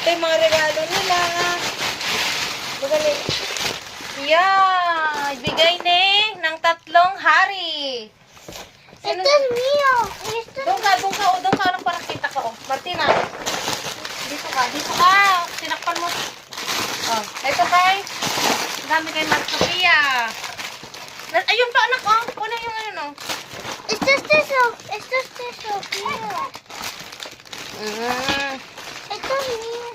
Ito yung mga regalo nila. Bagali. Yeah, bigay ng 3 hari. Sino? Ito is mío. Doon ka. Anong parang kita ko? Martina. Dito ka. Tinakpan mo. Oh, ito kay. Ang dami kay Mark Sofia. Ayun pa, anak, oh. Kuna yung ano, no? Esto es de Sofía. Ito is mío.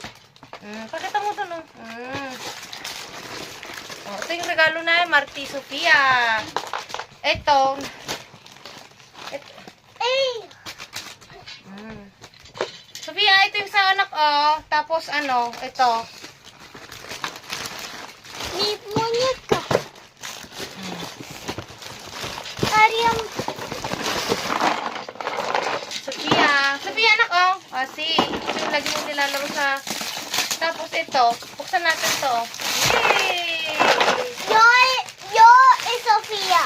Pakita mo ito, no? Oh, ito yung regalo na Marty Sofia. Ito. Ay! Sofia, ito yung sa anak, oh. Tapos, ano, ito. Mi muñeca. Ariam. Sofia, anak, oh. Kasi, ito yung lagi mo nilalaro sa... Tapos, ito. Buksan natin to. Yay! Yo es Sofía.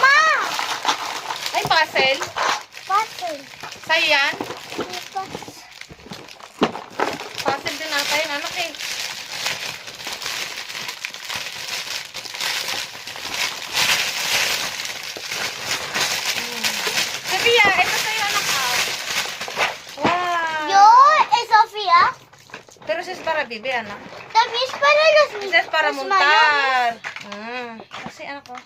Ma! Ay, puzzle. Puzzle. Sa'yo yan? Puzzle. Puzzle din ata yun, anak, eh. Sofia, ito sa'yo, anak, ah. Wow! Yo es Sofía. Pero sis para bibi, anak. También es para los Sis para los mayores. montar. Kasi, anak, oh.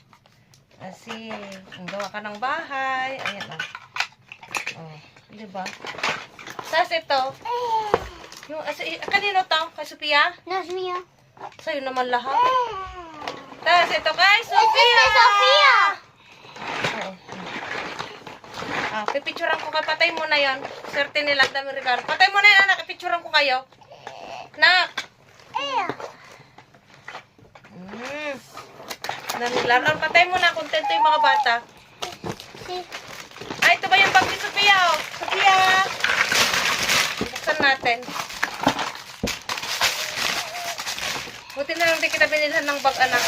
Kasi, kung gawa ka ng bahay. Ayan, oh. Oh, diba? Tapos ito. Yung, kanino to? Kay Sofia? No es mío. Sa'yo naman lahat. Tapos ito kay Este es Sofia! de Sofía. Oo. Pipicturan ko kayo. Patay mo na yon. Swerte nila. Ang daming regalo. Patay mo na yan, anak. Pipicturan ko kayo. Nak. Daming laro. Patay mo na. Kontento yung mga bata. Sí. Ay, ito ba yung bag ni Sofia? Oh. Sofia! Buksan natin. Buti na lang di kita binilhan ng bag, anak.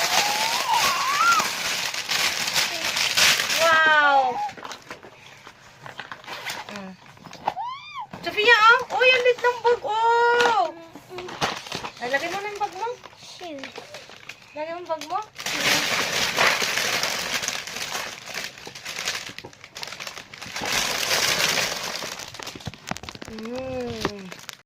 Wow! Sofia, oh! Uy, ang lit ng bag, oh! Ay, lagay mo na yung bag mo. Sí. Lagay mo yung bag mo.